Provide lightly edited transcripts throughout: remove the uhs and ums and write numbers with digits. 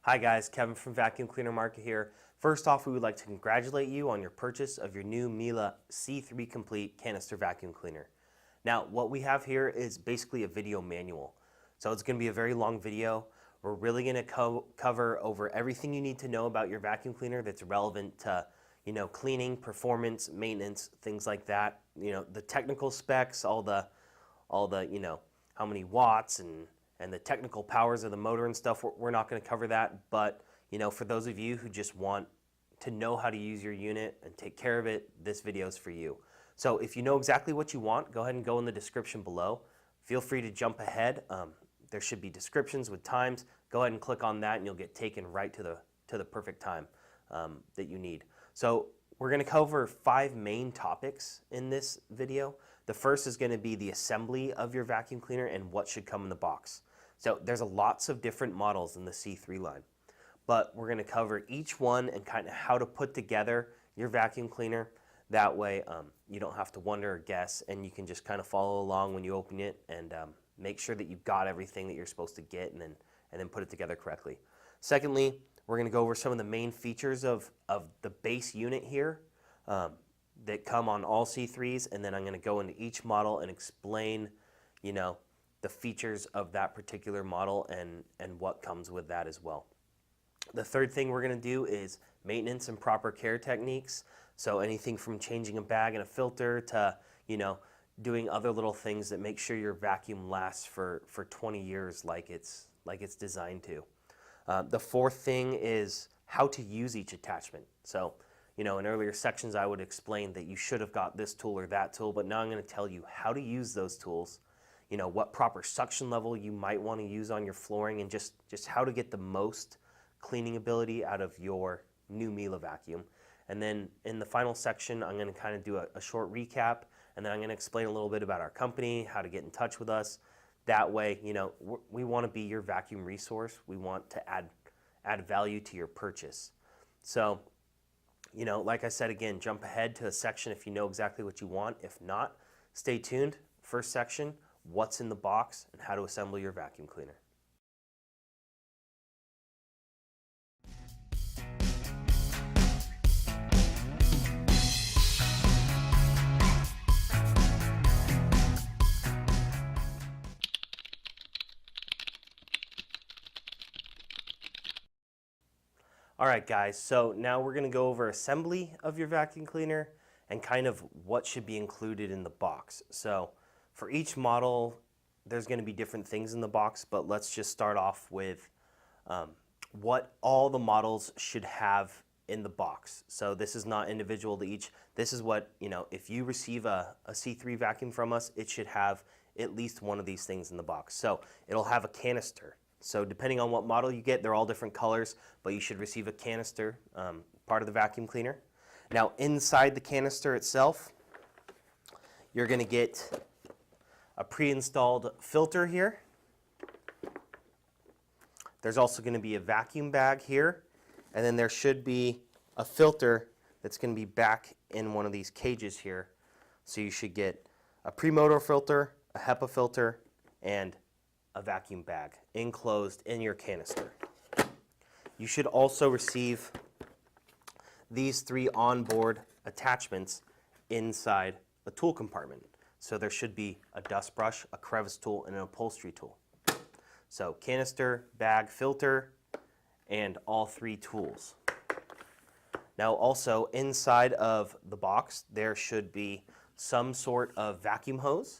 Hi guys, Kevin from Vacuum Cleaner Market here. First off, we would like to congratulate you on your purchase of your new Miele C3 Complete Canister Vacuum Cleaner. Now, what we have here is basically a video manual. So it's going to be a very long video. We're really going to cover over everything you need to know about your vacuum cleaner that's relevant to, cleaning, performance, maintenance, things like that. The technical specs, all the, how many watts and the technical powers of the motor and stuff. We're not going to cover that, but for those of you who just want to know how to use your unit and take care of it, this video is for you. So if you know exactly what you want, go ahead and go in the description below. Feel free to jump ahead. There should be descriptions with times. Go ahead and click on that and you'll get taken right to the perfect time that you need. So we're going to cover 5 main topics in this video. The first is going to be the assembly of your vacuum cleaner and what should come in the box. So there's lots of different models in the C3 line, but we're going to cover each one and kind of how to put together your vacuum cleaner. That way you don't have to wonder or guess, and you can just kind of follow along when you open it and make sure that you've got everything that you're supposed to get and then put it together correctly. Secondly, we're going to go over some of the main features of the base unit here that come on all C3s, and then I'm going to go into each model and explain, the features of that particular model and what comes with that as well. The third thing we're going to do is maintenance and proper care techniques. So anything from changing a bag and a filter to, doing other little things that make sure your vacuum lasts for 20 years like it's designed to. The fourth thing is how to use each attachment. So, in earlier sections I would explain that you should have got this tool or that tool, but now I'm going to tell you how to use those tools, what proper suction level you might want to use on your flooring, and just how to get the most cleaning ability out of your new Miele vacuum. And then in the final section, I'm going to kind of do a short recap, and then I'm going to explain a little bit about our company, how to get in touch with us. That way, we want to be your vacuum resource. We want to add value to your purchase. So, like I said, again, jump ahead to a section if you know exactly what you want. If not, stay tuned. First section, what's in the box and how to assemble your vacuum cleaner. All right, guys, so now we're going to go over assembly of your vacuum cleaner and kind of what should be included in the box. So for each model, there's going to be different things in the box, but let's just start off with what all the models should have in the box. So this is not individual to each. This is what, if you receive a C3 vacuum from us, it should have at least one of these things in the box. So it'll have a canister. So depending on what model you get, they're all different colors, but you should receive a canister, part of the vacuum cleaner. Now inside the canister itself, you're going to get a pre-installed filter here. There's also going to be a vacuum bag here, and then there should be a filter that's going to be back in one of these cages here. So you should get a pre-motor filter, a HEPA filter, and a vacuum bag enclosed in your canister. You should also receive these 3 onboard attachments inside a tool compartment. So there should be a dust brush, a crevice tool, and an upholstery tool. So canister, bag, filter, and all 3 tools. Now also inside of the box there should be some sort of vacuum hose.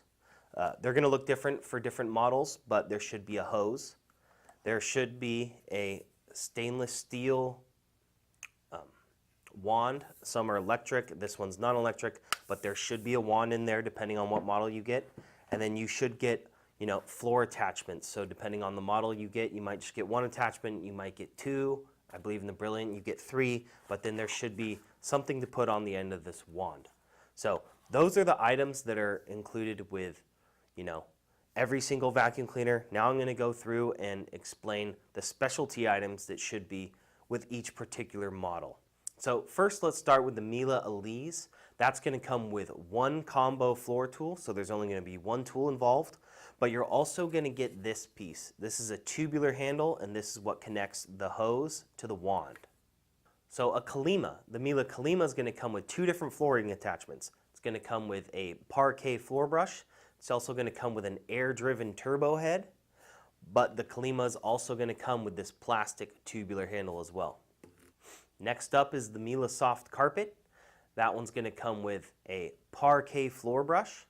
They're going to look different for different models, but there should be a hose. There should be a stainless steel wand. Some are electric. This one's not electric, but there should be a wand in there depending on what model you get. And then you should get, floor attachments. So depending on the model you get, you might just get 1 attachment. You might get 2. I believe in the Brilliant you get 3, but then there should be something to put on the end of this wand. So those are the items that are included with every single vacuum cleaner. Now I'm going to go through and explain the specialty items that should be with each particular model. So first let's start with the Miele Alize. That's going to come with 1 combo floor tool, so there's only going to be 1 tool involved. But you're also going to get this piece. This is a tubular handle, and this is what connects the hose to the wand. So a Calima, the Miele Calima is going to come with two different flooring attachments. It's going to come with a Parquet floor brush. It's also going to come with an air-driven turbo head, but the Calima is also going to come with this plastic tubular handle as well. Next up is the Miele Soft Carpet. That one's going to come with a Parquet floor brush,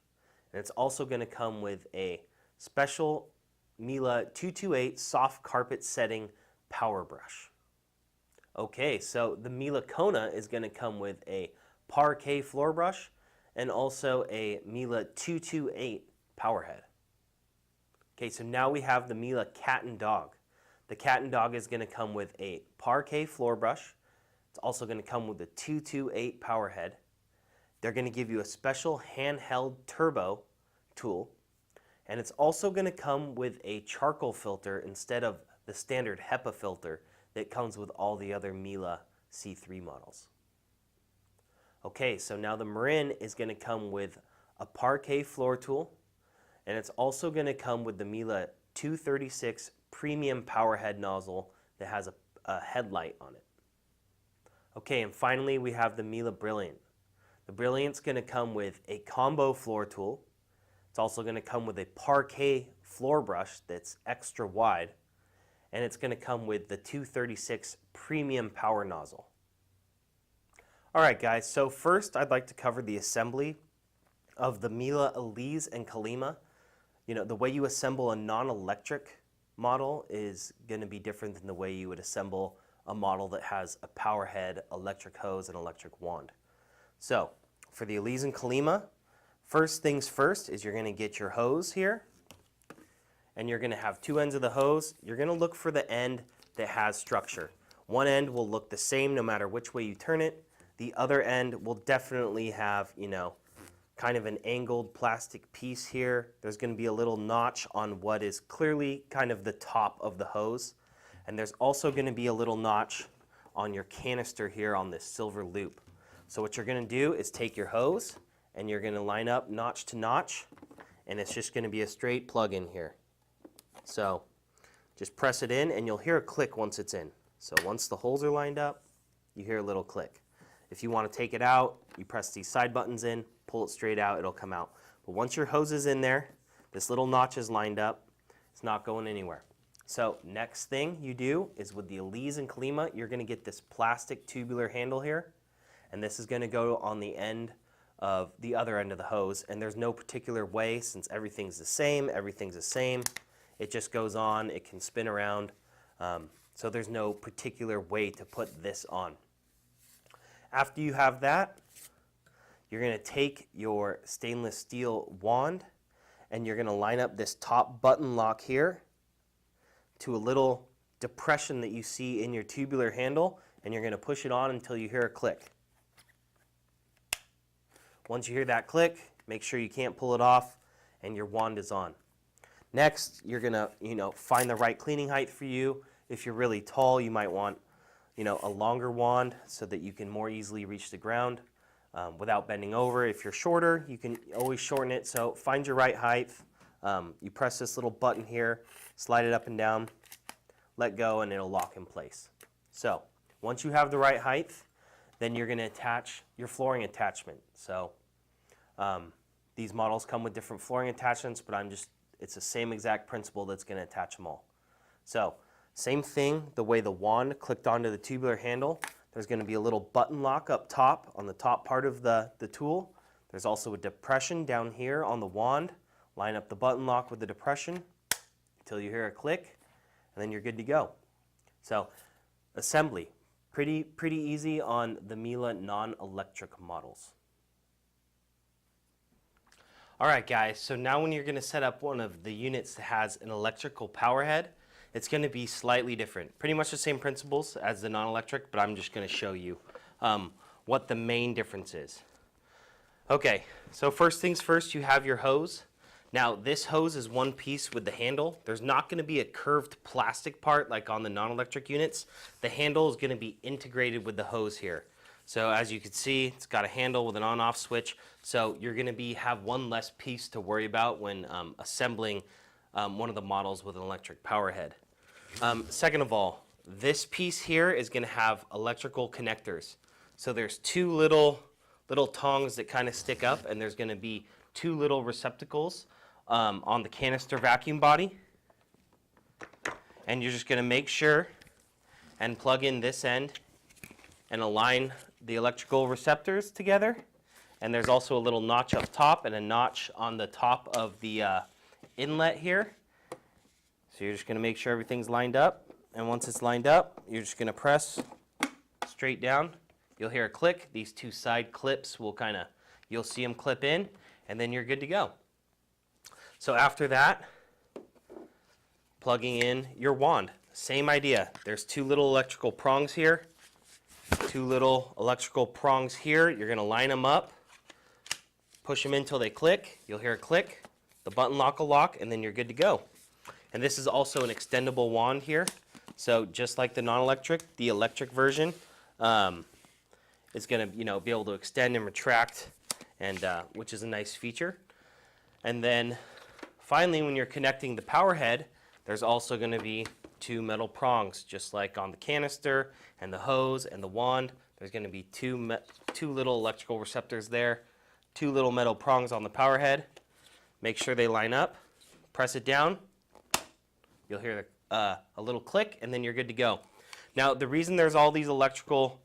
and it's also going to come with a special Miele 228 Soft Carpet Setting Power Brush. Okay, so the Miele Kona is going to come with a Parquet floor brush and also a Miele 228 power head. Okay, so now we have the Miele Cat and Dog. The Cat and Dog is going to come with a Parquet floor brush. It's also going to come with a 228 power head. They're going to give you a special handheld turbo tool, and it's also going to come with a charcoal filter instead of the standard HEPA filter that comes with all the other Miele C3 models. Okay, so now the Marin is going to come with a Parquet floor tool, and it's also going to come with the Miele 236 premium power head nozzle that has a headlight on it. Okay, and finally we have the Miele Brilliant. The Brilliant's going to come with a combo floor tool. It's also going to come with a Parquet floor brush that's extra wide, and it's going to come with the 236 premium power nozzle. Alright guys, so first I'd like to cover the assembly of the Miele Alize and Calima. You know, the way you assemble a non-electric model is going to be different than the way you would assemble a model that has a power head, electric hose, and electric wand. So, for the Alize and Calima, first things first is you're going to get your hose here, and you're going to have two ends of the hose. You're going to look for the end that has structure. One end will look the same no matter which way you turn it. The other end will definitely have, you know, kind of an angled plastic piece here. There's going to be a little notch on what is clearly kind of the top of the hose. And there's also going to be a little notch on your canister here on this silver loop. So what you're going to do is take your hose and you're going to line up notch to notch, and it's just going to be a straight plug in here. So just press it in and you'll hear a click once it's in. So once the holes are lined up, you hear a little click. If you want to take it out, you press these side buttons in, pull it straight out, it'll come out. But once your hose is in there, this little notch is lined up, it's not going anywhere. So next thing you do is with the Alize and Calima, you're going to get this plastic tubular handle here, and this is going to go on the end of the other end of the hose, and there's no particular way since everything's the same, it just goes on, it can spin around, so there's no particular way to put this on. After you have that, you're going to take your stainless steel wand and you're going to line up this top button lock here to a little depression that you see in your tubular handle, and you're going to push it on until you hear a click. Once you hear that click, make sure you can't pull it off and your wand is on. Next, you're going to, find the right cleaning height for you. If you're really tall, you might want, a longer wand so that you can more easily reach the ground without bending over. If you're shorter, you can always shorten it. So find your right height. You press this little button here, slide it up and down, let go, and it'll lock in place. So once you have the right height, then you're going to attach your flooring attachment. So these models come with different flooring attachments, but it's the same exact principle that's going to attach them all. So same thing, the way the wand clicked onto the tubular handle, there's going to be a little button lock up top on the top part of the tool. There's also a depression down here on the wand. Line up the button lock with the depression until you hear a click, and then you're good to go. So assembly, pretty easy on the Miele non-electric models. Alright guys, so now when you're going to set up one of the units that has an electrical power head, it's going to be slightly different. Pretty much the same principles as the non-electric, but I'm just going to show you what the main difference is. Okay, so first things first, you have your hose. Now this hose is one piece with the handle. There's not going to be a curved plastic part like on the non-electric units. The handle is going to be integrated with the hose here. So as you can see, it's got a handle with an on-off switch. So you're going to have one less piece to worry about when assembling one of the models with an electric power head. Second of all, this piece here is going to have electrical connectors. So there's two little tongs that kind of stick up, and there's going to be two little receptacles on the canister vacuum body. And you're just going to make sure and plug in this end and align the electrical receptors together. And there's also a little notch up top and a notch on the top of the inlet here. So you're just going to make sure everything's lined up. And once it's lined up, you're just going to press straight down. You'll hear a click. These two side clips will you'll see them clip in, and then you're good to go. So after that, plugging in your wand. Same idea. There's two little electrical prongs here. Two little electrical prongs here. You're going to line them up, push them in until they click. You'll hear a click. The button lock will lock, and then you're good to go. And this is also an extendable wand here. So just like the non-electric, the electric version is going to be able to extend and retract, and which is a nice feature. And then finally, when you're connecting the power head, there's also going to be two metal prongs, just like on the canister and the hose and the wand. There's going to be two little electrical receptors there, two little metal prongs on the power head. Make sure they line up. Press it down. You'll hear a little click, and then you're good to go. Now, the reason there's all these electrical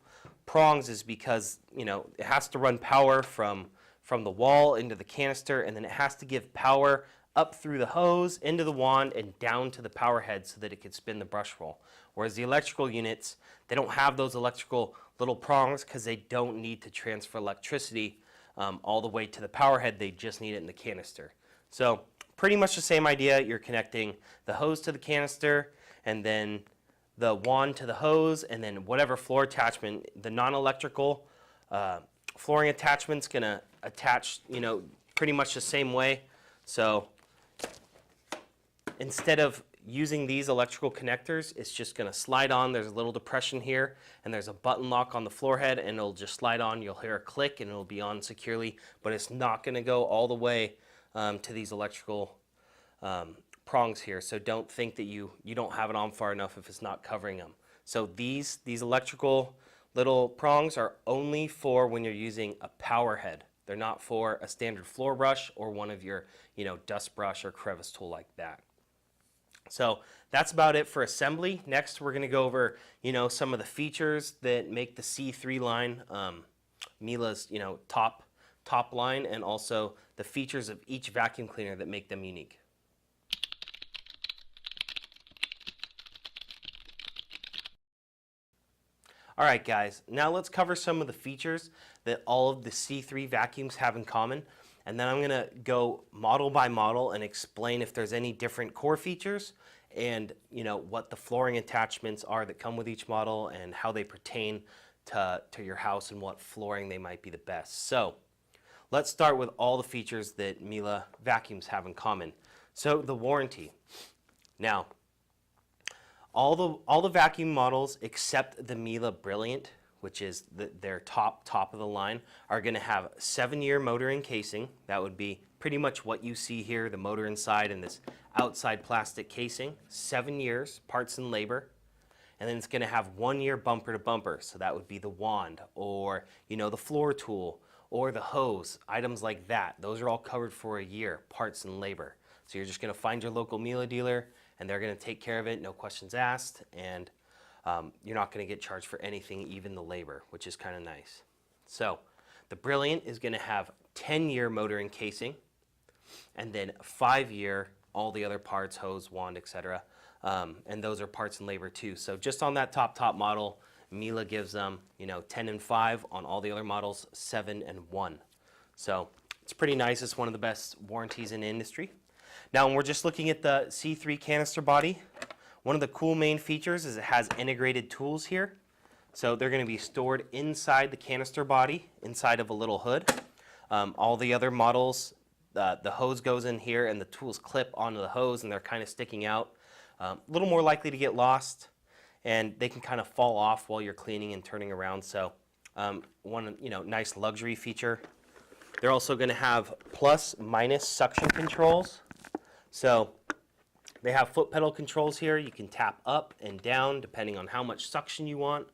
prongs is because it has to run power from the wall into the canister, and then it has to give power up through the hose, into the wand, and down to the power head so that it can spin the brush roll. Whereas the electrical units, they don't have those electrical little prongs because they don't need to transfer electricity all the way to the power head. They just need it in the canister. So pretty much the same idea. You're connecting the hose to the canister, and then the wand to the hose, and then whatever floor attachment, the non-electrical flooring attachment's going to attach, pretty much the same way. So instead of using these electrical connectors, it's just going to slide on. There's a little depression here, and there's a button lock on the floor head, and it'll just slide on. You'll hear a click, and it'll be on securely, but it's not going to go all the way to these electrical prongs here. So don't think that you don't have it on far enough if it's not covering them. So these electrical little prongs are only for when you're using a power head. They're not for a standard floor brush or one of your dust brush or crevice tool like that. So that's about it for assembly. Next, we're going to go over some of the features that make the C3 line Miele's top line, and also the features of each vacuum cleaner that make them unique. All right, guys, now let's cover some of the features that all of the C3 vacuums have in common, and then I'm going to go model by model and explain if there's any different core features and what the flooring attachments are that come with each model and how they pertain to your house and what flooring they might be the best. So let's start with all the features that Miele vacuums have in common. So the warranty. Now, all the vacuum models except the Miele Brilliant, which is their top of the line, are going to have 7-year motor encasing. That would be pretty much what you see here, the motor inside and this outside plastic casing. 7 years, parts and labor. And then it's going to have 1 year bumper to bumper. So that would be the wand or the floor tool or the hose, items like that. Those are all covered for a year, parts and labor. So you're just going to find your local Miele dealer, and they're going to take care of it, no questions asked, and you're not going to get charged for anything, even the labor, which is kind of nice. So the Brilliant is going to have 10-year motor encasing, and then 5-year all the other parts, hose, wand, etc. And those are parts and labor too. So just on that top model, Miele gives them 10 and 5. On all the other models, 7 and 1. So it's pretty nice. It's one of the best warranties in the industry. Now, when we're just looking at the C3 canister body, one of the cool main features is it has integrated tools here. So they're going to be stored inside the canister body, inside of a little hood. All the other models, the hose goes in here and the tools clip onto the hose, and they're kind of sticking out. A little more likely to get lost, and they can kind of fall off while you're cleaning and turning around. So one nice luxury feature. They're also going to have plus minus suction controls. So they have foot pedal controls here. You can tap up and down depending on how much suction you want.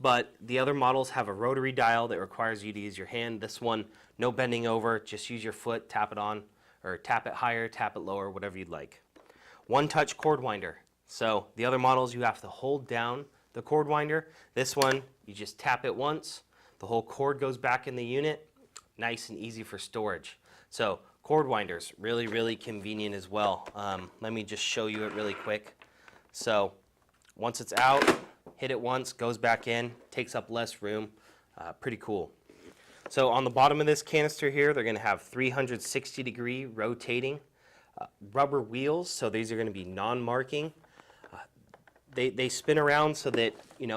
But the other models have a rotary dial that requires you to use your hand. This one, no bending over, just use your foot, tap it on, or tap it higher, tap it lower, whatever you'd like. One touch cord winder. So the other models, you have to hold down the cord winder. This one, you just tap it once, the whole cord goes back in the unit. Nice and easy for storage. So cord winders, really, really convenient as well. Let me just show you it really quick. So once it's out, hit it once, goes back in, takes up less room. Pretty cool. So on the bottom of this canister here, they're going to have 360-degree rotating rubber wheels. So these are going to be non-marking. They spin around so that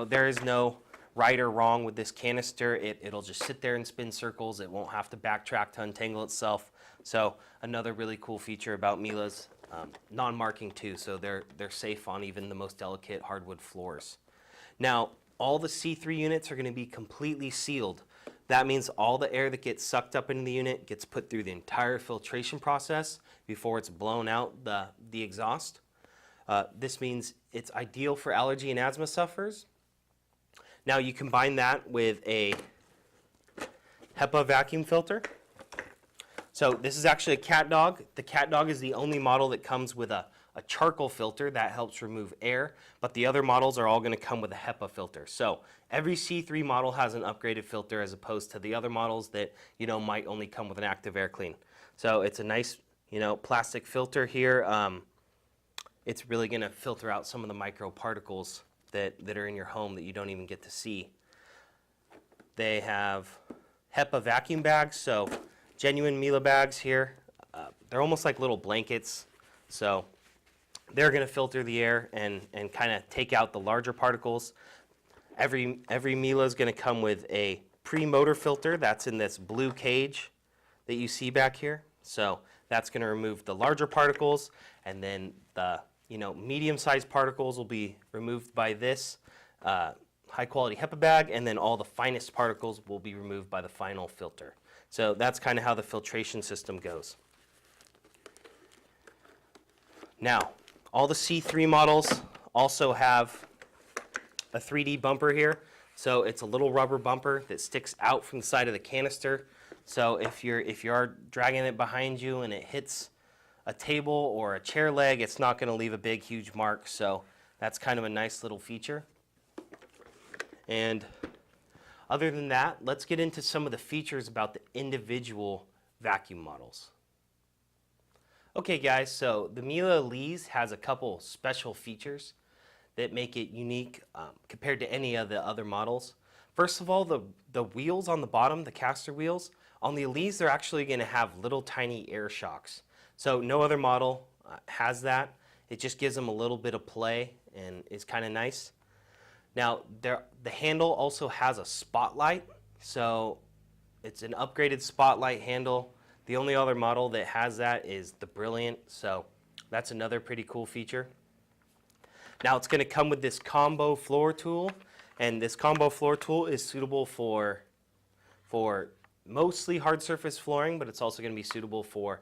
there is no right or wrong with this canister. It'll just sit there and spin circles. It won't have to backtrack to untangle itself. So another really cool feature about Miele's, non-marking too, so they're safe on even the most delicate hardwood floors. Now, all the C3 units are going to be completely sealed. That means all the air that gets sucked up into the unit gets put through the entire filtration process before it's blown out the exhaust. This means it's ideal for allergy and asthma sufferers. Now you combine that with a HEPA vacuum filter. So this is actually a cat dog. The cat dog is the only model that comes with a charcoal filter that helps remove air, but the other models are all going to come with a HEPA filter. So every C3 model has an upgraded filter as opposed to the other models that might only come with an active air clean. So it's a nice plastic filter here. It's really going to filter out some of the microparticles that are in your home that you don't even get to see. They have HEPA vacuum bags, so genuine Miele bags here. They're almost like little blankets, so they're going to filter the air and kind of take out the larger particles. Every Miele is going to come with a pre-motor filter that's in this blue cage that you see back here. So that's going to remove the larger particles, and then the medium-sized particles will be removed by this high-quality HEPA bag, and then all the finest particles will be removed by the final filter. So that's kind of how the filtration system goes. Now, all the C3 models also have a 3D bumper here. So it's a little rubber bumper that sticks out from the side of the canister. So if you are dragging it behind you and it hits a table or a chair leg, it's not going to leave a big, huge mark. So that's kind of a nice little feature. And other than that, let's get into some of the features about the individual vacuum models. Okay guys, so the Miele Alize has a couple special features that make it unique compared to any of the other models. First of all, the wheels on the bottom, the caster wheels, on the Alize they're actually going to have little tiny air shocks. So no other model has that. It just gives them a little bit of play and is kind of nice. Now the handle also has a spotlight, so it's an upgraded spotlight handle. The only other model that has that is the Brilliant, so that's another pretty cool feature. Now it's going to come with this combo floor tool, and this combo floor tool is suitable for mostly hard surface flooring, but it's also going to be suitable for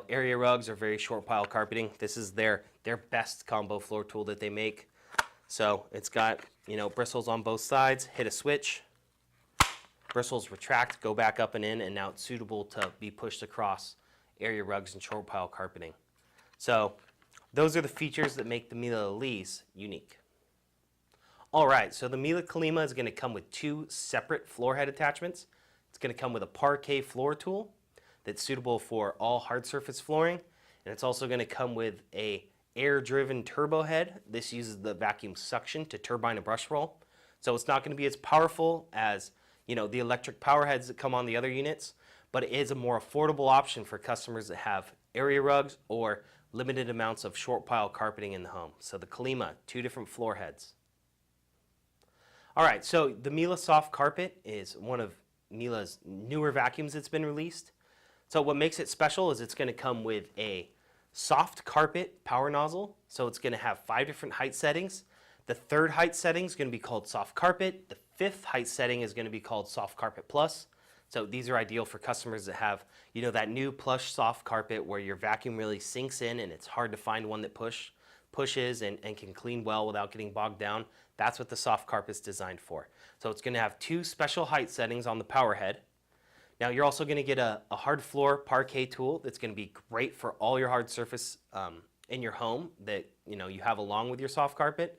area rugs or very short pile carpeting. This is their best combo floor tool that they make. So it's got bristles on both sides. Hit a switch, bristles retract, go back up and in, and now it's suitable to be pushed across area rugs and short pile carpeting. So those are the features that make the Miele Alize unique. All right, so the Miele Calima is going to come with two separate floor head attachments. It's going to come with a Parquet floor tool that's suitable for all hard surface flooring, and it's also going to come with a air-driven turbo head. This uses the vacuum suction to turbine a brush roll. So it's not going to be as powerful as the electric power heads that come on the other units, but it is a more affordable option for customers that have area rugs or limited amounts of short pile carpeting in the home. So the Calima, two different floor heads. All right, so the Miele Soft Carpet is one of Miele's newer vacuums that's been released. So what makes it special is it's going to come with a soft carpet power nozzle. So it's going to have 5 different height settings. The third height setting is going to be called soft carpet. The fifth height setting is going to be called Soft Carpet Plus. So these are ideal for customers that have, that new plush soft carpet where your vacuum really sinks in and it's hard to find one that pushes and can clean well without getting bogged down. That's what the soft carpet is designed for. So it's going to have two special height settings on the power head. Now you're also going to get a hard floor parquet tool that's going to be great for all your hard surface in your home that you have along with your soft carpet.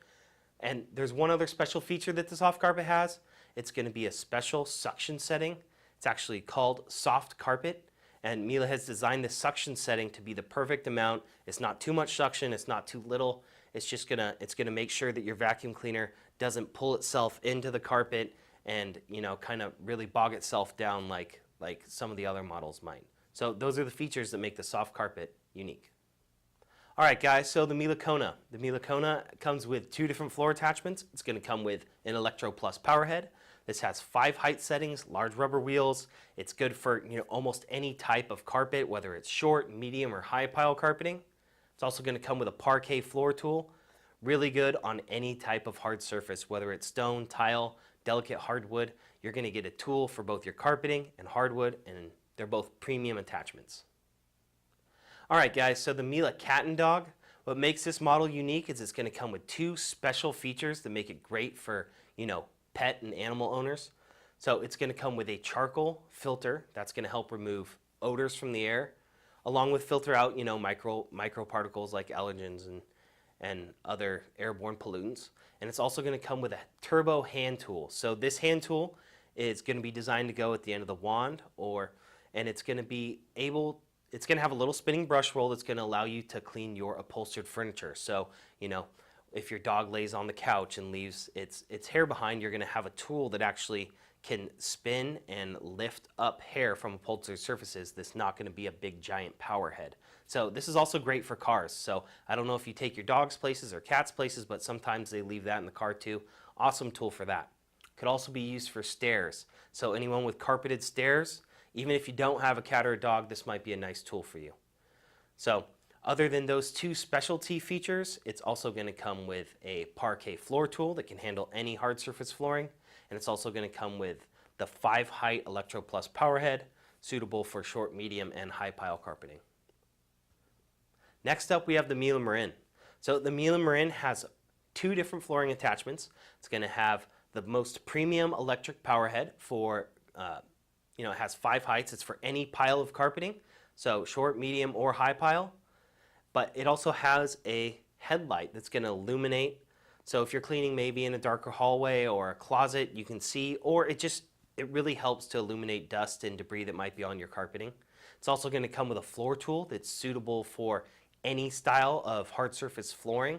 And there's one other special feature that the soft carpet has. It's going to be a special suction setting. It's actually called Soft Carpet, and Miele has designed this suction setting to be the perfect amount. It's not too much suction, it's not too little. It's just it's gonna make sure that your vacuum cleaner doesn't pull itself into the carpet and kind of really bog itself down like some of the other models might. So those are the features that make the soft carpet unique. All right, guys, so the Miele Kona. The Miele Kona comes with two different floor attachments. It's going to come with an Electro Plus power head. This has 5 height settings, large rubber wheels. It's good for almost any type of carpet, whether it's short, medium, or high pile carpeting. It's also going to come with a Parquet floor tool. Really good on any type of hard surface, whether it's stone, tile, delicate hardwood. You're going to get a tool for both your carpeting and hardwood, and they're both premium attachments. All right, guys, so the Miele Cat and Dog. What makes this model unique is it's going to come with 2 special features that make it great for, pet and animal owners. So it's going to come with a charcoal filter that's going to help remove odors from the air, along with filter out, microparticles like allergens and other airborne pollutants. And it's also going to come with a turbo hand tool. So this hand tool is going to be designed to go at the end of the wand, and it's going to have a little spinning brush roll that's going to allow you to clean your upholstered furniture. So, if your dog lays on the couch and leaves its hair behind, you're going to have a tool that actually can spin and lift up hair from upholstered surfaces that's not going to be a big giant power head. So this is also great for cars. So I don't know if you take your dogs places or cats places, but sometimes they leave that in the car too. Awesome tool for that. Could also be used for stairs. So anyone with carpeted stairs, even if you don't have a cat or a dog, this might be a nice tool for you. So other than those 2 specialty features, it's also going to come with a Parquet floor tool that can handle any hard surface flooring. And it's also going to come with the 5 height Electro Plus power head, suitable for short, medium, and high pile carpeting. Next up, we have the Miele Marin. So the Miele Marin has 2 different flooring attachments. It's going to have the most premium electric power head for, it has 5 heights. It's for any pile of carpeting, so short, medium, or high pile. But it also has a headlight that's going to illuminate. So if you're cleaning maybe in a darker hallway or a closet, you can see, or it really helps to illuminate dust and debris that might be on your carpeting. It's also going to come with a floor tool that's suitable for any style of hard surface flooring.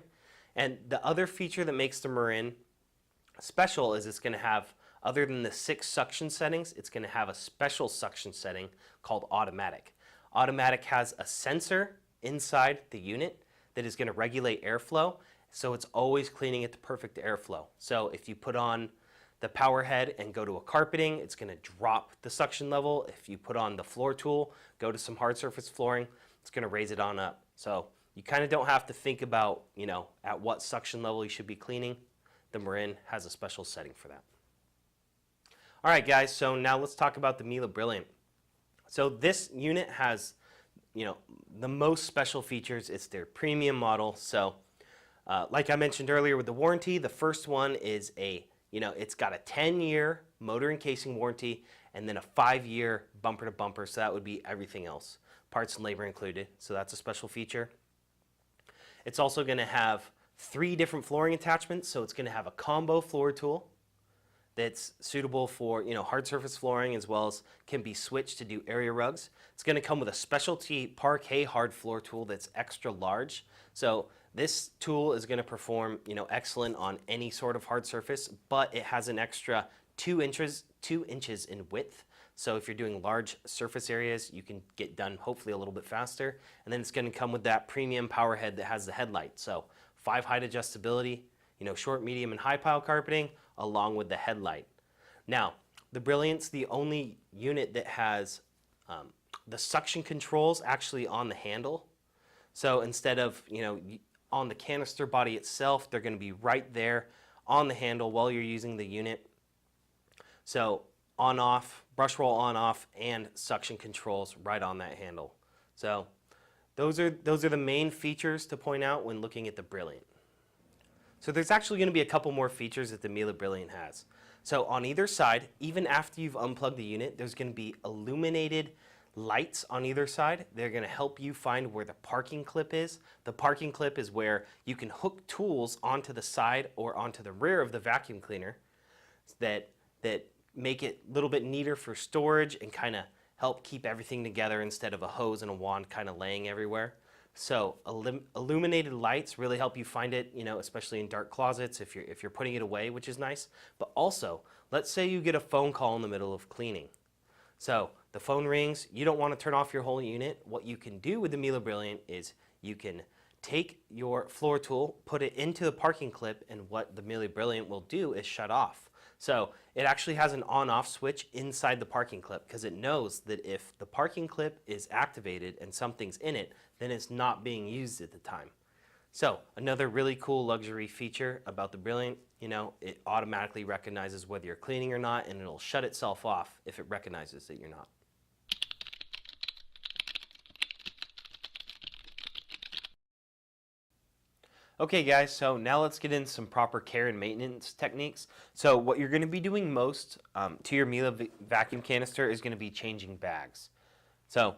And the other feature that makes the Marin special is it's going to have, other than the 6 suction settings, it's going to have a special suction setting called Automatic. Automatic has a sensor inside the unit that is going to regulate airflow, so it's always cleaning at the perfect airflow. So if you put on the power head and go to a carpeting, it's going to drop the suction level. If you put on the floor tool, go to some hard surface flooring, it's going to raise it on up. So you kind of don't have to think about, at what suction level you should be cleaning. The Marin has a special setting for that. All right, guys, so now let's talk about the Miele Brilliant. So this unit has, the most special features. It's their premium model. So like I mentioned earlier with the warranty, the first one is it's got a 10-year motor and casing warranty and then a 5-year bumper to bumper. So that would be everything else, parts and labor included. So that's a special feature. It's also going to have 3 different flooring attachments. So it's going to have a combo floor tool that's suitable for hard surface flooring, as well as can be switched to do area rugs. It's going to come with a specialty Parquet hard floor tool that's extra large. So this tool is going to perform excellent on any sort of hard surface, but it has an extra 2 inches in width. So if you're doing large surface areas, you can get done hopefully a little bit faster. And then it's going to come with that premium power head that has the headlight. So 5 height adjustability, short, medium, and high pile carpeting, along with the headlight. Now, the Brilliant's the only unit that has the suction controls actually on the handle. So instead of on the canister body itself, they're going to be right there on the handle while you're using the unit. So on off, brush roll on off, and suction controls right on that handle. So those are the main features to point out when looking at the Brilliant. So there's actually going to be a couple more features that the Miele Brilliant has. So on either side, even after you've unplugged the unit, there's going to be illuminated lights on either side. They're going to help you find where the parking clip is. The parking clip is where you can hook tools onto the side or onto the rear of the vacuum cleaner that make it a little bit neater for storage and kind of help keep everything together instead of a hose and a wand kind of laying everywhere. So illuminated lights really help you find it, you know, especially in dark closets if you're putting it away, which is nice. But also, let's say you get a phone call in the middle of cleaning. So the phone rings, you don't want to turn off your whole unit. What you can do with the Miele Brilliant is you can take your floor tool, put it into the parking clip, and what the Miele Brilliant will do is shut off. So it actually has an on-off switch inside the parking clip because it knows that if the parking clip is activated and something's in it, then it's not being used at the time. So another really cool luxury feature about the Brilliant, you know, it automatically recognizes whether you're cleaning or not, and it'll shut itself off if it recognizes that you're not. Okay guys, so now let's get into some proper care and maintenance techniques. So what you're going to be doing most to your Miele vacuum canister is going to be changing bags. So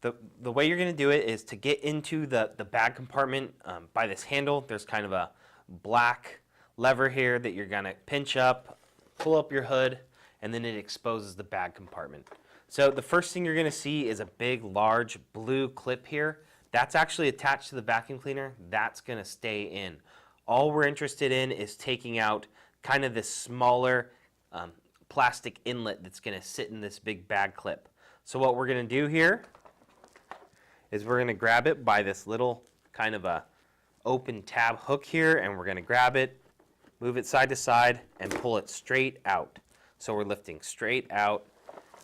the way you're going to do it is to get into the bag compartment by this handle. There's kind of a black lever here that you're going to pinch up, pull up your hood, and then it exposes the bag compartment. So the first thing you're going to see is a big, large blue clip here. That's actually attached to the vacuum cleaner. That's going to stay in. All we're interested in is taking out kind of this smaller plastic inlet that's going to sit in this big bag clip. So what we're going to do here is we're going to grab it by this little kind of a open tab hook here, and we're going to grab it, move it side to side, and pull it straight out. So we're lifting straight out,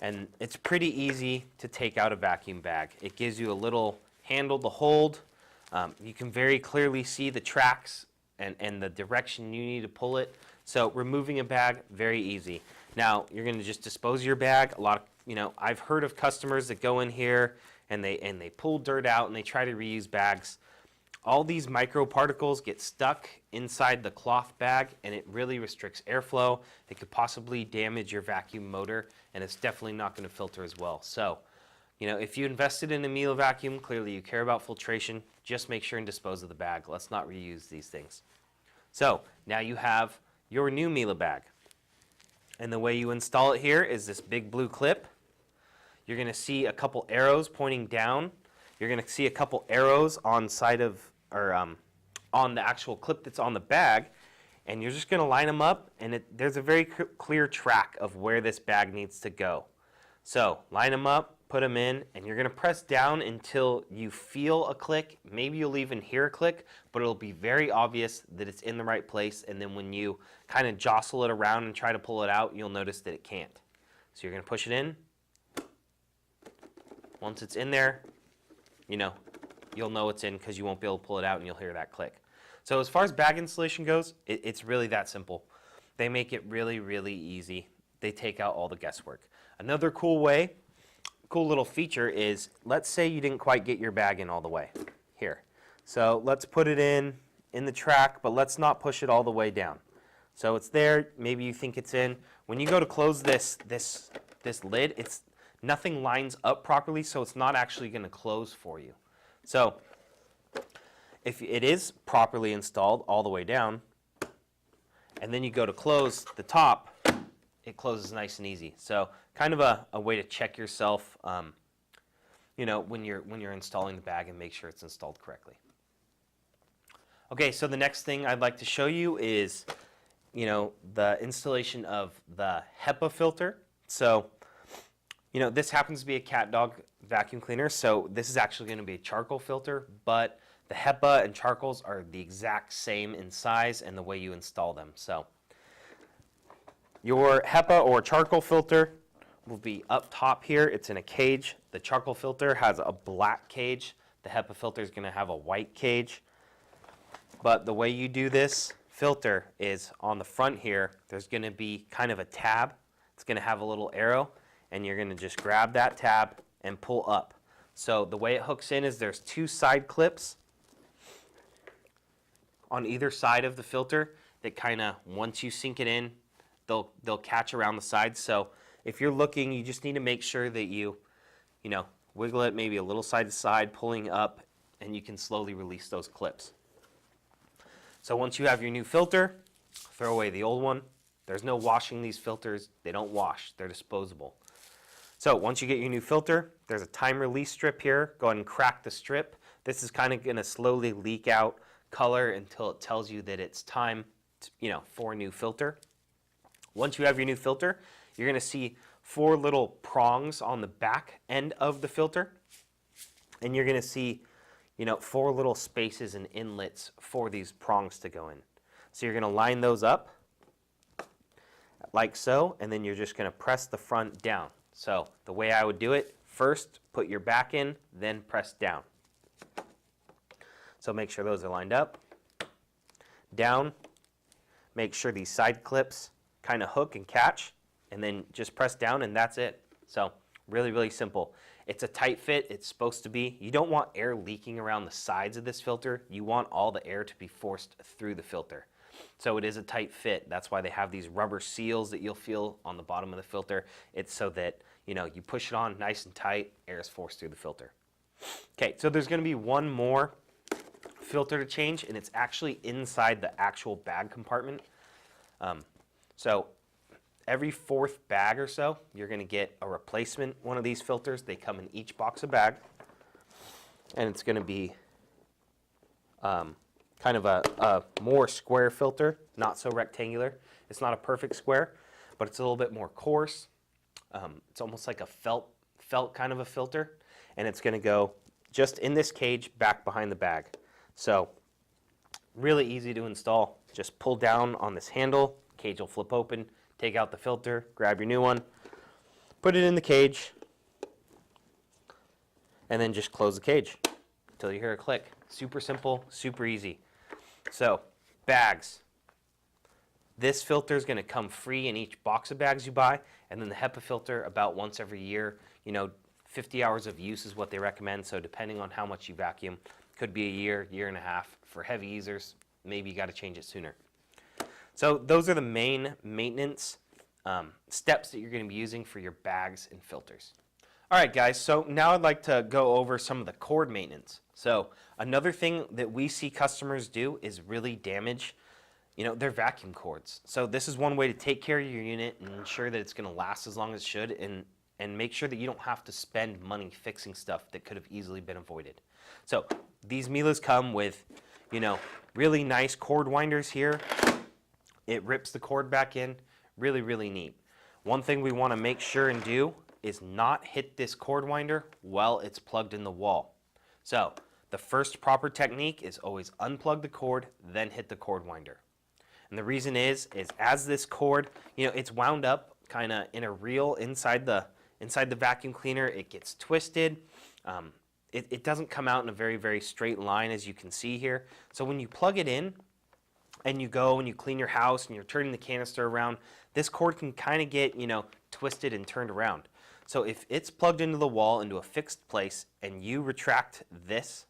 and it's pretty easy to take out a vacuum bag. It gives you a little handle to hold. You can very clearly see the tracks and the direction you need to pull it. So removing a bag, very easy. Now you're going to just dispose of your bag. A lot of, you know, I've heard of customers that go in here and they pull dirt out and they try to reuse bags. All these microparticles get stuck inside the cloth bag, and it really restricts airflow. It could possibly damage your vacuum motor, and it's definitely not going to filter as well. So, you know, if you invested in a Miele vacuum, clearly you care about filtration. Just make sure and dispose of the bag. Let's not reuse these things. So now you have your new Miele bag. And the way you install it here is this big blue clip. You're going to see a couple arrows pointing down. You're going to see a couple arrows on side of, or on the actual clip that's on the bag. And you're just going to line them up, and there's a very clear track of where this bag needs to go. So line them up, put them in, and you're going to press down until you feel a click. Maybe you'll even hear a click, but it'll be very obvious that it's in the right place. And then when you kind of jostle it around and try to pull it out, you'll notice that it can't. So you're going to push it in. Once it's in there, you know, you'll know it's in because you won't be able to pull it out and you'll hear that click. So as far as bag installation goes, it's really that simple. They make it really, really easy. They take out all the guesswork. Another cool little feature is, let's say you didn't quite get your bag in all the way. Here. So let's put it in the track, but let's not push it all the way down. So it's there. Maybe you think it's in. When you go to close this lid, nothing lines up properly, so it's not actually going to close for you. So if it is properly installed all the way down, and then you go to close the top, it closes nice and easy. So kind of a way to check yourself, you know, when you're installing the bag and make sure it's installed correctly. Okay, so the next thing I'd like to show you is, you know, the installation of the HEPA filter. So, you know, this happens to be a cat dog vacuum cleaner, so this is actually going to be a charcoal filter, but the HEPA and charcoals are the exact same in size and the way you install them. So your HEPA or charcoal filter will be up top here. It's in a cage. The charcoal filter has a black cage. The HEPA filter is going to have a white cage. But the way you do this filter is on the front here, there's going to be kind of a tab. it's going to have a little arrow, and you're going to just grab that tab and pull up. So the way it hooks in is there's 2 side clips on either side of the filter that kind of, once you sink it in, they'll catch around the sides. So if you're looking, you just need to make sure that you wiggle it maybe a little side to side, pulling up, and you can slowly release those clips. So once you have your new filter, throw away the old one. There's no washing these filters. They don't wash. They're disposable. So once you get your new filter, there's a time release strip here. Go ahead and crack the strip. This is kind of going to slowly leak out color until it tells you that it's time for a new filter. Once you have your new filter, you're going to see 4 little prongs on the back end of the filter, and you're going to see 4 little spaces and inlets for these prongs to go in. So you're going to line those up like so, and then you're just going to press the front down. So the way I would do it, first put your back in, then press down. So make sure those are lined up. Down, make sure these side clips kind of hook and catch, and then just press down, and that's it. So really, really simple. It's a tight fit. It's supposed to be. You don't want air leaking around the sides of this filter. You want all the air to be forced through the filter. So it is a tight fit. That's why they have these rubber seals that you'll feel on the bottom of the filter. It's so that you push it on nice and tight, air is forced through the filter. Okay, so there's going to be one more filter to change, and it's actually inside the actual bag compartment. So every 4th bag or so, you're going to get a replacement one of these filters. They come in each box of bag, and it's going to be kind of a more square filter, not so rectangular. It's not a perfect square, but it's a little bit more coarse. It's almost like a felt kind of a filter, and it's going to go just in this cage back behind the bag. So really easy to install. Just pull down on this handle, cage will flip open, take out the filter, grab your new one, put it in the cage, and then just close the cage until you hear a click. Super simple, super easy. So bags. This filter is going to come free in each box of bags you buy, and then the HEPA filter about once every year. 50 hours of use is what they recommend, so depending on how much you vacuum, could be a year, year and a half. For heavy users, maybe you got to change it sooner. So those are the main maintenance steps that you're going to be using for your bags and filters. All right, guys, so now I'd like to go over some of the cord maintenance. So another thing that we see customers do is really damage their vacuum cords. So this is one way to take care of your unit and ensure that it's going to last as long as it should, and make sure that you don't have to spend money fixing stuff that could have easily been avoided. So these Miele's come with, really nice cord winders here. It rips the cord back in. Really, really neat. One thing we want to make sure and do is not hit this cord winder while it's plugged in the wall. So the first proper technique is always unplug the cord, then hit the cord winder. And the reason is as this cord, it's wound up kind of in a reel inside the vacuum cleaner. It gets twisted. It doesn't come out in a very, very straight line, as you can see here. So when you plug it in and you go and you clean your house and you're turning the canister around, this cord can kind of get, twisted and turned around. So if it's plugged into the wall into a fixed place and you retract this,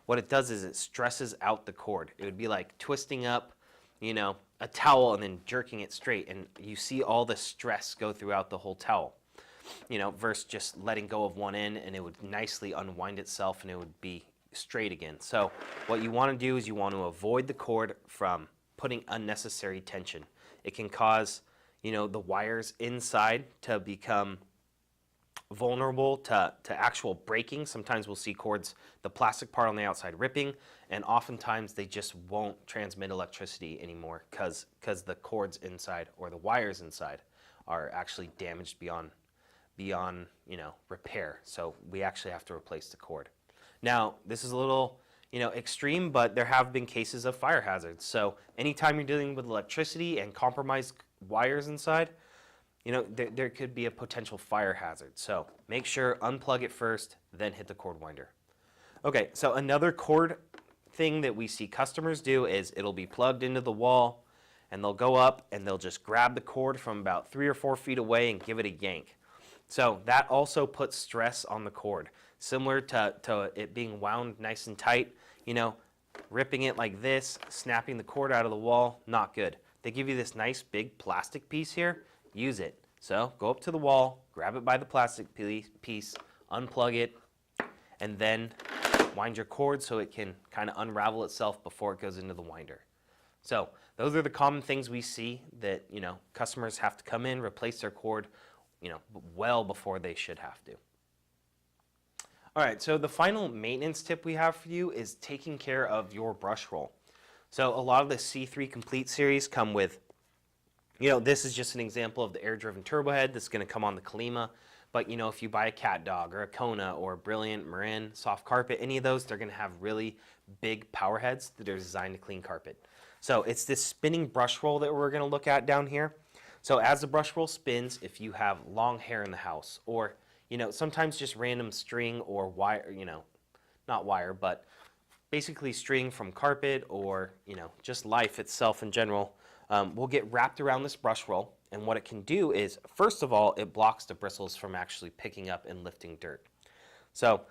what it does is it stresses out the cord. It would be like twisting up, a towel and then jerking it straight, and you see all the stress go throughout the whole towel. Versus just letting go of one end, and it would nicely unwind itself and it would be straight again. So what you want to do is you want to avoid the cord from putting unnecessary tension. It can cause, the wires inside to become vulnerable to actual breaking. Sometimes we'll see cords, the plastic part on the outside ripping, and oftentimes they just won't transmit electricity anymore because the cords inside or the wires inside are actually damaged beyond repair. So we actually have to replace the cord. Now, this is a little, extreme, but there have been cases of fire hazards. So anytime you're dealing with electricity and compromised wires inside, there could be a potential fire hazard. So make sure, unplug it first, then hit the cord winder. Okay, so another cord thing that we see customers do is it'll be plugged into the wall, and they'll go up and they'll just grab the cord from about 3 or 4 feet away and give it a yank. So that also puts stress on the cord, similar to it being wound nice and tight. You know, ripping it like this, snapping the cord out of the wall, not good. They give you this nice big plastic piece here, use it. So go up to the wall, grab it by the plastic piece, unplug it, and then wind your cord so it can kind of unravel itself before it goes into the winder. So those are the common things we see that, you know, customers have to come in, replace their cord, you know, well before they should have to. All right, so the final maintenance tip we have for you is taking care of your brush roll. So a lot of the C3 Complete Series come with, you know, this is just an example of the air-driven turbo head that's going to come on the Calima. But, you know, if you buy a Cat Dog or a Kona or a Brilliant, Marin, Soft Carpet, any of those, they're going to have really big power heads that are designed to clean carpet. So it's this spinning brush roll that we're going to look at down here. So as the brush roll spins, if you have long hair in the house, or, you know, sometimes just random string or wire, you know, not wire, but basically string from carpet or, you know, just life itself in general, will get wrapped around this brush roll. And what it can do is, first of all, it blocks the bristles from actually picking up and lifting dirt. So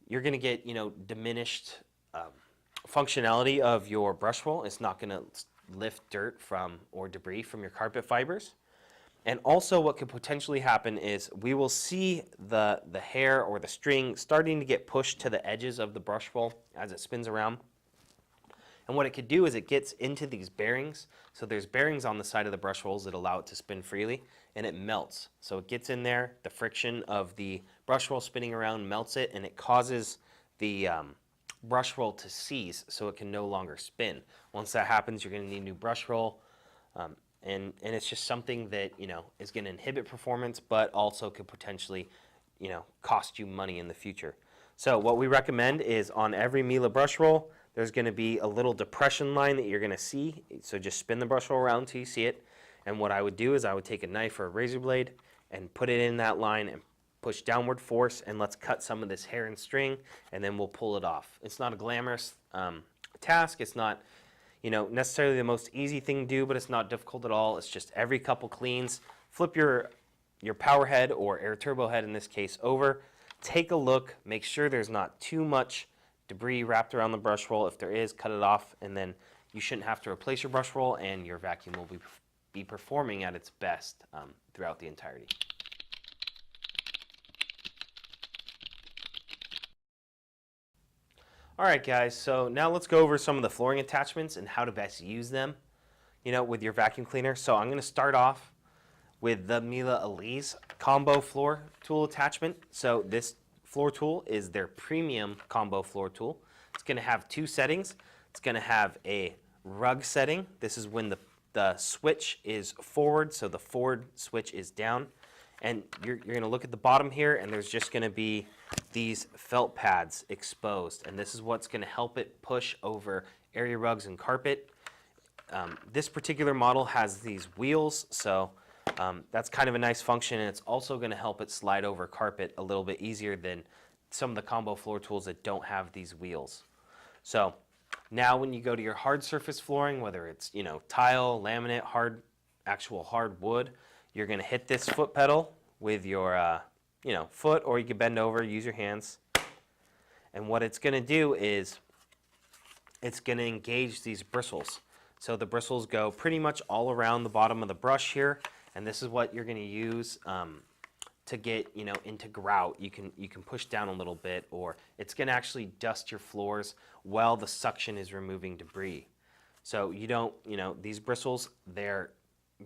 you're going to get, you know, diminished functionality of your brush roll. It's not going to lift dirt from or debris from your carpet fibers. And also what could potentially happen is we will see the hair or the string starting to get pushed to the edges of the brush roll as it spins around. And what it could do is it gets into these bearings. So there's bearings on the side of the brush rolls that allow it to spin freely, and it melts. So it gets in there, the friction of the brush roll spinning around melts it, and it causes the brush roll to seize so it can no longer spin. Once that happens, you're going to need a new brush roll. And it's just something that, you know, is going to inhibit performance, but also could potentially, you know, cost you money in the future. So what we recommend is on every Miele brush roll, there's going to be a little depression line that you're going to see. So just spin the brush roll around until you see it. And what I would do is I would take a knife or a razor blade and put it in that line and push downward force, and let's cut some of this hair and string, and then we'll pull it off. It's not a glamorous task. It's not, you know, necessarily the most easy thing to do, but it's not difficult at all. It's just every couple cleans, flip your power head or air turbo head in this case over, take a look, make sure there's not too much debris wrapped around the brush roll. If there is, cut it off, and then you shouldn't have to replace your brush roll, and your vacuum will be performing at its best throughout the entirety. All right, guys, so now let's go over some of the flooring attachments and how to best use them, you know, with your vacuum cleaner. So I'm going to start off with the Miele Alize combo floor tool attachment. So this floor tool is their premium combo floor tool. It's going to have 2 settings. It's going to have a rug setting. This is when the switch is forward, so the forward switch is down. And you're going to look at the bottom here, and there's just going to be these felt pads exposed. And this is what's going to help it push over area rugs and carpet. This particular model has these wheels, so that's kind of a nice function, and it's also going to help it slide over carpet a little bit easier than some of the combo floor tools that don't have these wheels. So now when you go to your hard surface flooring, whether it's, you know, tile, laminate, actual hard wood, you're going to hit this foot pedal with your you know, foot, or you can bend over, use your hands. And what it's going to do is it's going to engage these bristles. So the bristles go pretty much all around the bottom of the brush here, and this is what you're going to use to get, you know, into grout. You can push down a little bit, or it's going to actually dust your floors while the suction is removing debris. So you don't, you know, these bristles, they're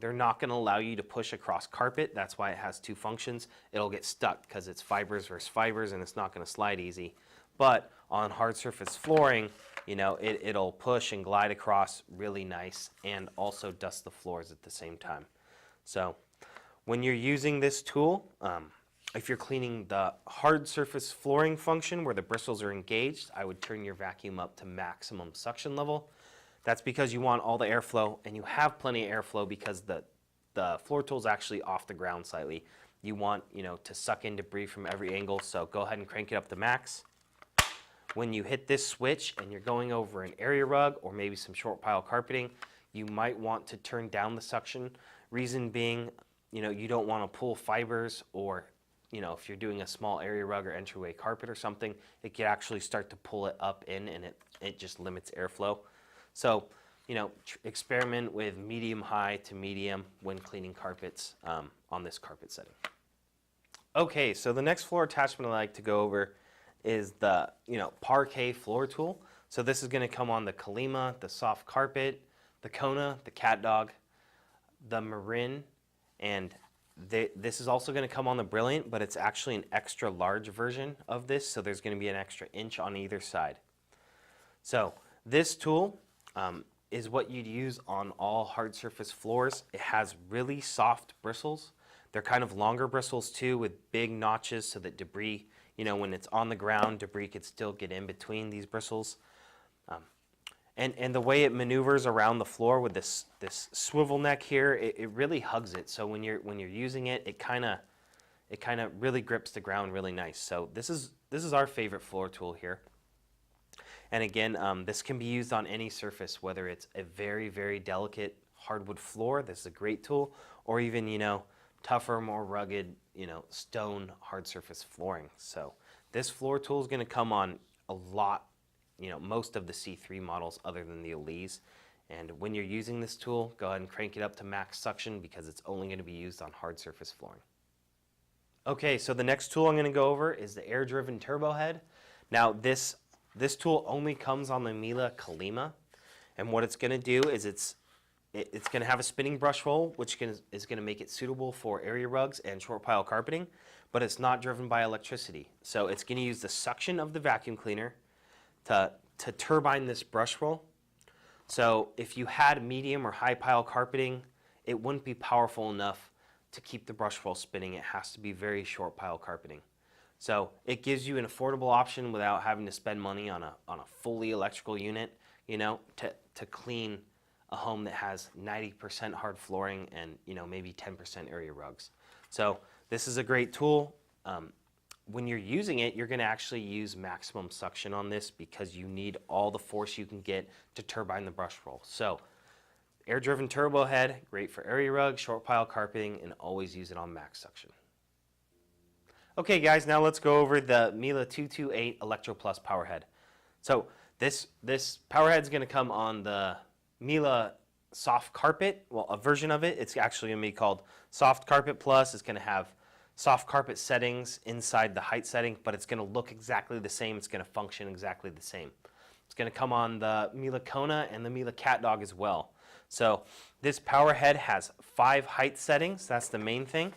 not going to allow you to push across carpet. That's why it has 2 functions. It'll get stuck because it's fibers versus fibers, and it's not going to slide easy. But on hard surface flooring, you know, it'll push and glide across really nice, and also dust the floors at the same time. So when you're using this tool, if you're cleaning the hard surface flooring function where the bristles are engaged, I would turn your vacuum up to maximum suction level. That's because you want all the airflow, and you have plenty of airflow because the floor tool is actually off the ground slightly. You want, you know, to suck in debris from every angle, so go ahead and crank it up to max. When you hit this switch and you're going over an area rug or maybe some short pile carpeting, you might want to turn down the suction. Reason being, you don't want to pull fibers, or if you're doing a small area rug or entryway carpet or something, it could actually start to pull it up in, and it just limits airflow. So, experiment with medium-high to medium when cleaning carpets on this carpet setting. Okay, so the next floor attachment I like to go over is the Parquet floor tool. So this is going to come on the Calima, the soft carpet, the Kona, the cat dog, the Marin, and this is also going to come on the Brilliant, but it's actually an extra large version of this, so there's going to be an extra inch on either side. So this tool is what you'd use on all hard surface floors. It has really soft bristles. They're kind of longer bristles too, with big notches so that debris, when it's on the ground, debris could still get in between these bristles. And the way it maneuvers around the floor with this swivel neck here, it really hugs it. So when you're using it, it kind of really grips the ground really nice. So this is our favorite floor tool here. And again, this can be used on any surface, whether it's a very, very delicate hardwood floor. This is a great tool, or even tougher, more rugged stone hard surface flooring. So this floor tool is going to come on a lot. Most of the C3 models other than the Alize. And when you're using this tool, go ahead and crank it up to max suction because it's only going to be used on hard surface flooring. Okay, so the next tool I'm going to go over is the air-driven turbo head. Now this tool only comes on the Miele Calima, and what it's going to do is it's going to have a spinning brush roll, which is going to make it suitable for area rugs and short pile carpeting, but it's not driven by electricity. So it's going to use the suction of the vacuum cleaner to turbine this brush roll. So if you had medium or high pile carpeting, it wouldn't be powerful enough to keep the brush roll spinning. It has to be very short pile carpeting. So it gives you an affordable option without having to spend money on a fully electrical unit, to clean a home that has 90% hard flooring and maybe 10% area rugs. So this is a great tool. When you're using it, you're going to actually use maximum suction on this because you need all the force you can get to turbine the brush roll. So air-driven turbo head, great for area rugs, short pile carpeting, and always use it on max suction. Okay guys, now let's go over the Miele 228 Electro Plus power head. So this power head is going to come on the Miele soft carpet. Well, a version of it, it's actually going to be called Soft Carpet Plus. It's going to have soft carpet settings inside the height setting, but it's going to look exactly the same. It's going to function exactly the same. It's going to come on the Miele Kona and the Miele Cat Dog as well. So this power head has 5 height settings. That's the main thing.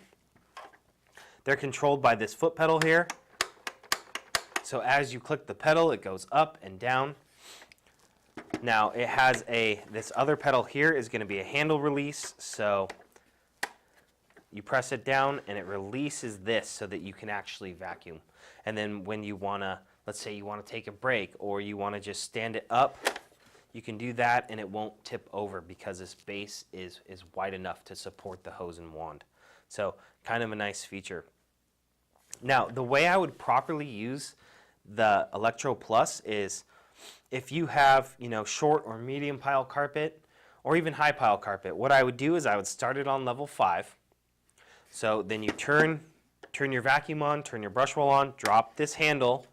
They're controlled by this foot pedal here. So as you click the pedal, it goes up and down. Now it has this other pedal here is going to be a handle release. So you press it down and it releases this so that you can actually vacuum. And then when you want to, let's say you want to take a break or you want to just stand it up, you can do that and it won't tip over because this base is wide enough to support the hose and wand. So kind of a nice feature. Now the way I would properly use the Electro Plus is if you have short or medium pile carpet or even high pile carpet, what I would do is I would start it on level 5. So then you turn your vacuum on, turn your brush roll on, drop this handle,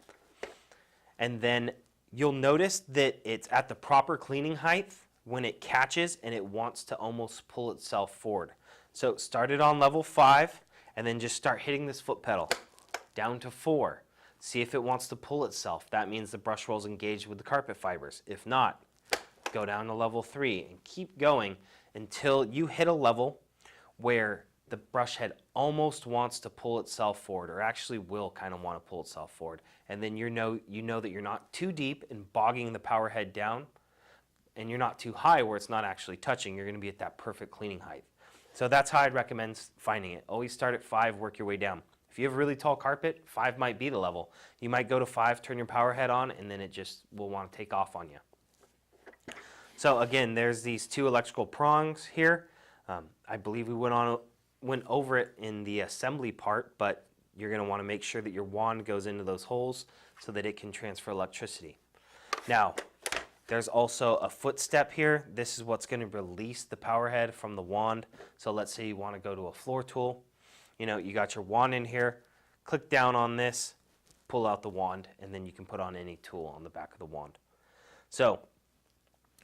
and then you'll notice that it's at the proper cleaning height when it catches and it wants to almost pull itself forward. So start it on level 5 and then just start hitting this foot pedal down to 4. See if it wants to pull itself. That means the brush roll is engaged with the carpet fibers. If not, go down to level 3 and keep going until you hit a level where the brush head almost wants to pull itself forward, or actually will kind of want to pull itself forward. And then you know that you're not too deep and bogging the power head down, and you're not too high where it's not actually touching. You're going to be at that perfect cleaning height. So that's how I'd recommend finding it. Always start at 5, work your way down. If you have really tall carpet, 5 might be the level. You might go to 5, turn your power head on, and then it just will want to take off on you. So again, there's these 2 electrical prongs here. I believe we went over it in the assembly part, but you're going to want to make sure that your wand goes into those holes so that it can transfer electricity. Now, There's also a footstep here. This is what's going to release the power head from the wand. So let's say you want to go to a floor tool. You got your wand in here. Click down on this, pull out the wand, and then you can put on any tool on the back of the wand. So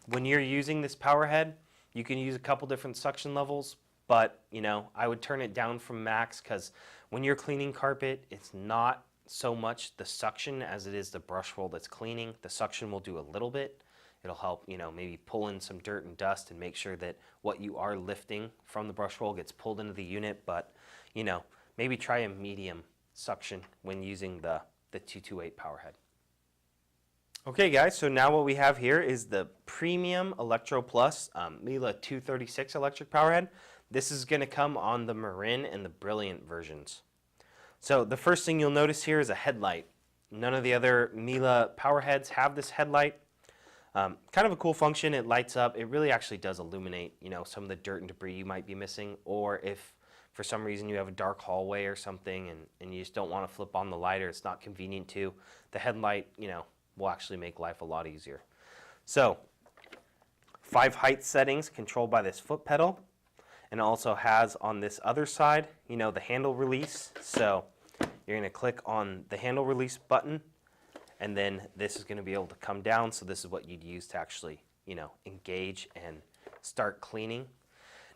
when you're using this power head, you can use a couple different suction levels, but I would turn it down from max, because when you're cleaning carpet, it's not so much the suction as it is the brush roll that's cleaning. The suction will do a little bit. It'll help, maybe pull in some dirt and dust and make sure that what you are lifting from the brush roll gets pulled into the unit, but maybe try a medium suction when using the 228 power head. Okay guys, so now what we have here is the Premium Electro Plus Miele 236 electric power head. This is going to come on the Marin and the Brilliant versions. So the first thing you'll notice here is a headlight. None of the other Miele power heads have this headlight. Kind of a cool function. It lights up. It really actually does illuminate, some of the dirt and debris you might be missing, or if for some reason you have a dark hallway or something and you just don't want to flip on the light, or it's not convenient to, the headlight, will actually make life a lot easier. So 5 height settings controlled by this foot pedal, and it also has on this other side, the handle release. So you're going to click on the handle release button, and then this is going to be able to come down. So this is what you'd use to actually, engage and start cleaning.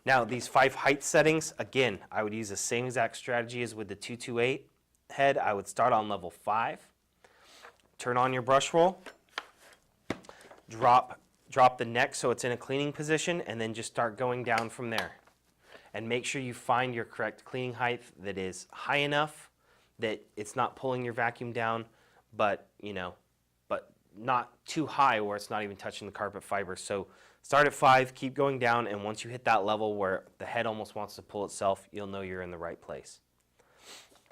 Now these 5 height settings, again, I would use the same exact strategy as with the 228 head. I would start on level 5, turn on your brush roll, drop the neck so it's in a cleaning position, and then just start going down from there. And make sure you find your correct cleaning height that is high enough that it's not pulling your vacuum down, but but not too high where it's not even touching the carpet fiber. So start at 5, keep going down, and once you hit that level where the head almost wants to pull itself, you'll know you're in the right place.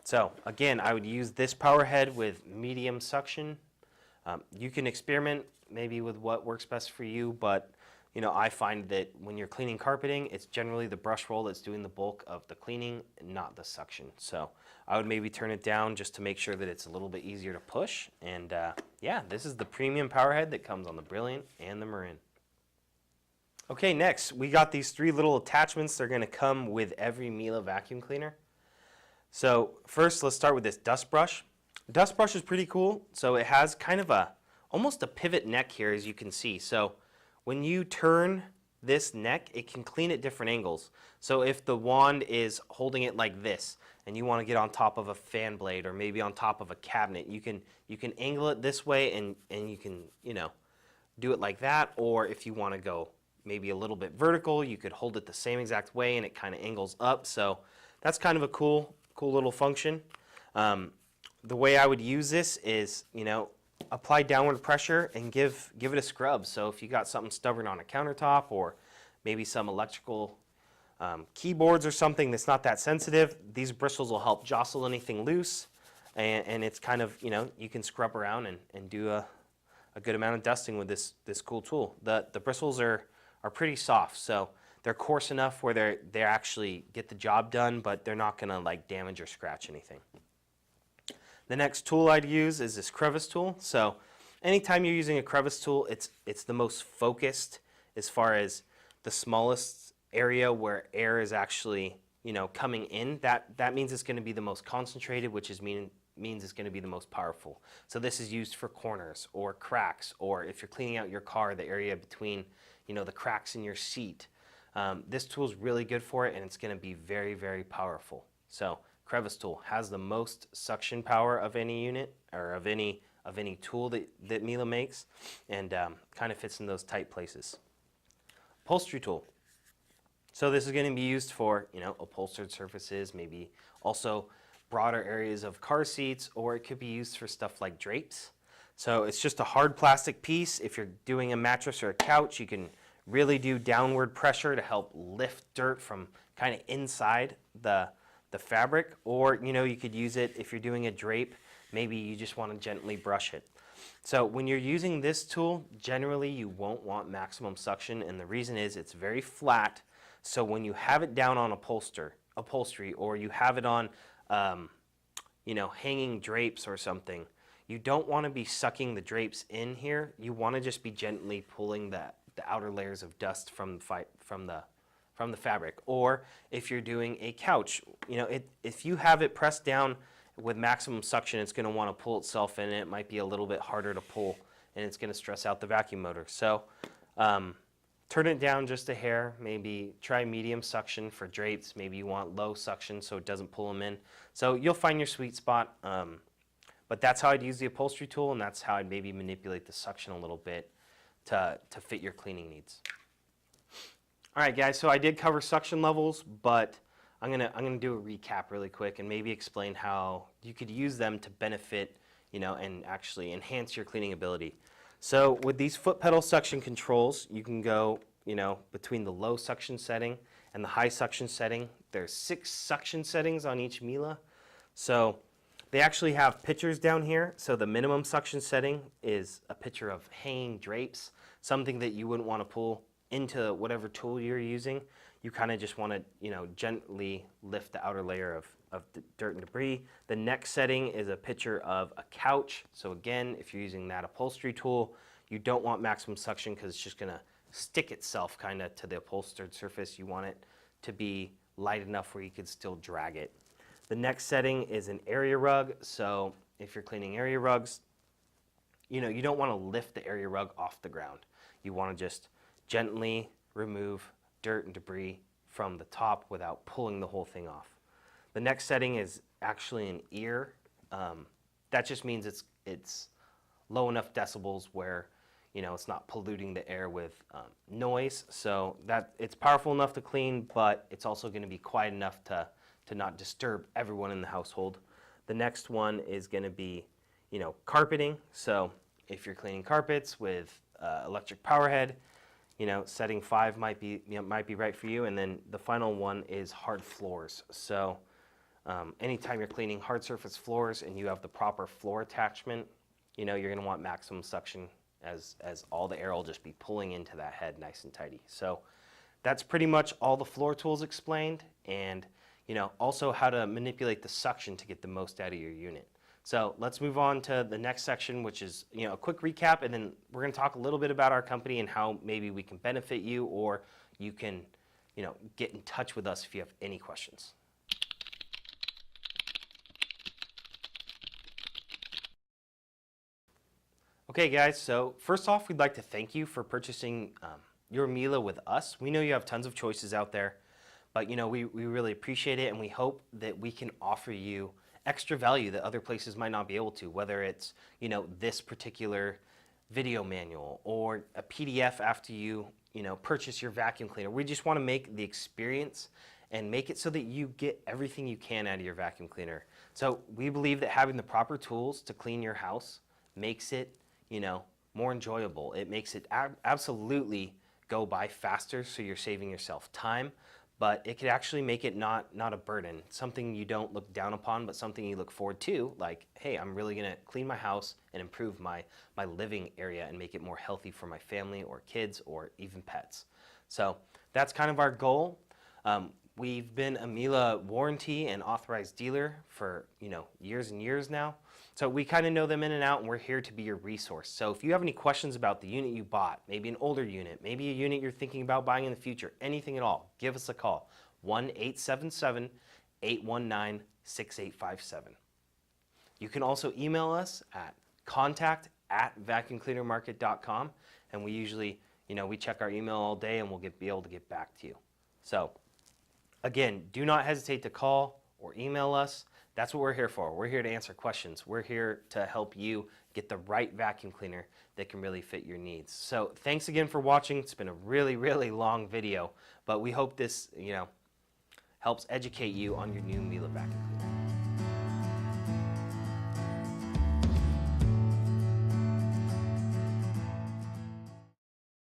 So again, I would use this power head with medium suction. You can experiment maybe with what works best for you, but I find that when you're cleaning carpeting, it's generally the brush roll that's doing the bulk of the cleaning, not the suction. So I would maybe turn it down just to make sure that it's a little bit easier to push. And yeah, this is the premium power head that comes on the Brilliant and the Marin. Okay, next we got these 3 little attachments. They're going to come with every Miele vacuum cleaner. So first, let's start with this dust brush. Dust brush is pretty cool. So it has kind of almost a pivot neck here, as you can see. So when you turn this neck, it can clean at different angles. So if the wand is holding it like this, and you want to get on top of a fan blade or maybe on top of a cabinet, you can angle it this way, and you can do it like that. Or if you want to go maybe a little bit vertical, you could hold it the same exact way, and it kind of angles up. So that's kind of a cool little function. The way I would use this is, apply downward pressure and give it a scrub. So if you got something stubborn on a countertop, or maybe some electrical keyboards or something that's not that sensitive, these bristles will help jostle anything loose, and it's kind of, you can scrub around and do a good amount of dusting with this cool tool. The bristles are pretty soft, so they're coarse enough where they actually get the job done, but they're not gonna like damage or scratch anything. The next tool I'd use is this Crevice tool. So anytime you're using a Crevice tool, it's the most focused as far as the smallest area where air is actually coming in. That means it's going to be the most concentrated, which means it's going to be the most powerful. So this is used for corners or cracks, or if you're cleaning out your car, the area between the cracks in your seat. This tool is really good for it, and it's going to be very, very powerful. So Crevice tool has the most suction power of any unit, or of any tool that Miele makes, and kind of fits in those tight places. Upholstery tool. So this is going to be used for upholstered surfaces, maybe also broader areas of car seats, or it could be used for stuff like drapes. So it's just a hard plastic piece. If you're doing a mattress or a couch, you can really do downward pressure to help lift dirt from kind of inside the fabric, or you could use it if you're doing a drape. Maybe you just want to gently brush it. So when you're using this tool, generally you won't want maximum suction, and the reason is it's very flat. So when you have it down on upholstery, or you have it on hanging drapes or something, you don't want to be sucking the drapes in here. You want to just be gently pulling the outer layers of dust from the fabric. Or if you're doing a couch, if you have it pressed down with maximum suction, it's going to want to pull itself in, and it might be a little bit harder to pull, and it's going to stress out the vacuum motor. So turn it down just a hair. Maybe try medium suction for drapes. Maybe you want low suction so it doesn't pull them in. So you'll find your sweet spot. But that's how I'd use the upholstery tool, and that's how I'd maybe manipulate the suction a little bit to fit your cleaning needs. All right, guys, so I did cover suction levels, but I'm gonna do a recap really quick and maybe explain how you could use them to benefit, and actually enhance your cleaning ability. So with these foot pedal suction controls, you can go, between the low suction setting and the high suction setting. There's 6 suction settings on each Miele. So they actually have pictures down here. So the minimum suction setting is a picture of hanging drapes, something that you wouldn't want to pull into whatever tool you're using. You kind of just want to, gently lift the outer layer of the dirt and debris. The next setting is a picture of a couch. So again, if you're using that upholstery tool, you don't want maximum suction because it's just going to stick itself kind of to the upholstered surface. You want it to be light enough where you could still drag it. The next setting is an area rug. So if you're cleaning area rugs, you don't want to lift the area rug off the ground. You want to just gently remove dirt and debris from the top without pulling the whole thing off. The next setting is actually an ear. That just means it's low enough decibels where it's not polluting the air with noise. So that it's powerful enough to clean, but it's also going to be quiet enough to not disturb everyone in the household. The next one is going to be carpeting. So if you're cleaning carpets with electric power head, setting 5 might be right for you. And then the final one is hard floors. So anytime you're cleaning hard surface floors and you have the proper floor attachment, you're going to want maximum suction as all the air will just be pulling into that head nice and tidy. So that's pretty much all the floor tools explained, and also how to manipulate the suction to get the most out of your unit. So let's move on to the next section, which is a quick recap, and then we're going to talk a little bit about our company and how maybe we can benefit you, or you can get in touch with us if you have any questions. Okay, guys, so first off, we'd like to thank you for purchasing your Miele with us. We know you have tons of choices out there, but we really appreciate it, and we hope that we can offer you extra value that other places might not be able to, whether it's this particular video manual or a PDF after you purchase your vacuum cleaner. We just want to make the experience and make it so that you get everything you can out of your vacuum cleaner. So we believe that having the proper tools to clean your house makes it more enjoyable. It makes it absolutely go by faster, so you're saving yourself time, but it could actually make it not a burden, something you don't look down upon, but something you look forward to, like, hey, I'm really gonna clean my house and improve my living area and make it more healthy for my family or kids or even pets. So that's kind of our goal. We've been a Miele warranty and authorized dealer for years and years now. So we kind of know them in and out, and we're here to be your resource. So if you have any questions about the unit you bought, maybe an older unit, maybe a unit you're thinking about buying in the future, anything at all, give us a call. 1-877-819-6857. You can also email us at contact@vacuumcleanermarket.com, and we usually, we check our email all day, and we'll be able to get back to you. So again, do not hesitate to call or email us. That's what we're here for. We're here to answer questions. We're here to help you get the right vacuum cleaner that can really fit your needs. So thanks again for watching. It's been a really, really long video, but we hope this, helps educate you on your new Miele vacuum cleaner.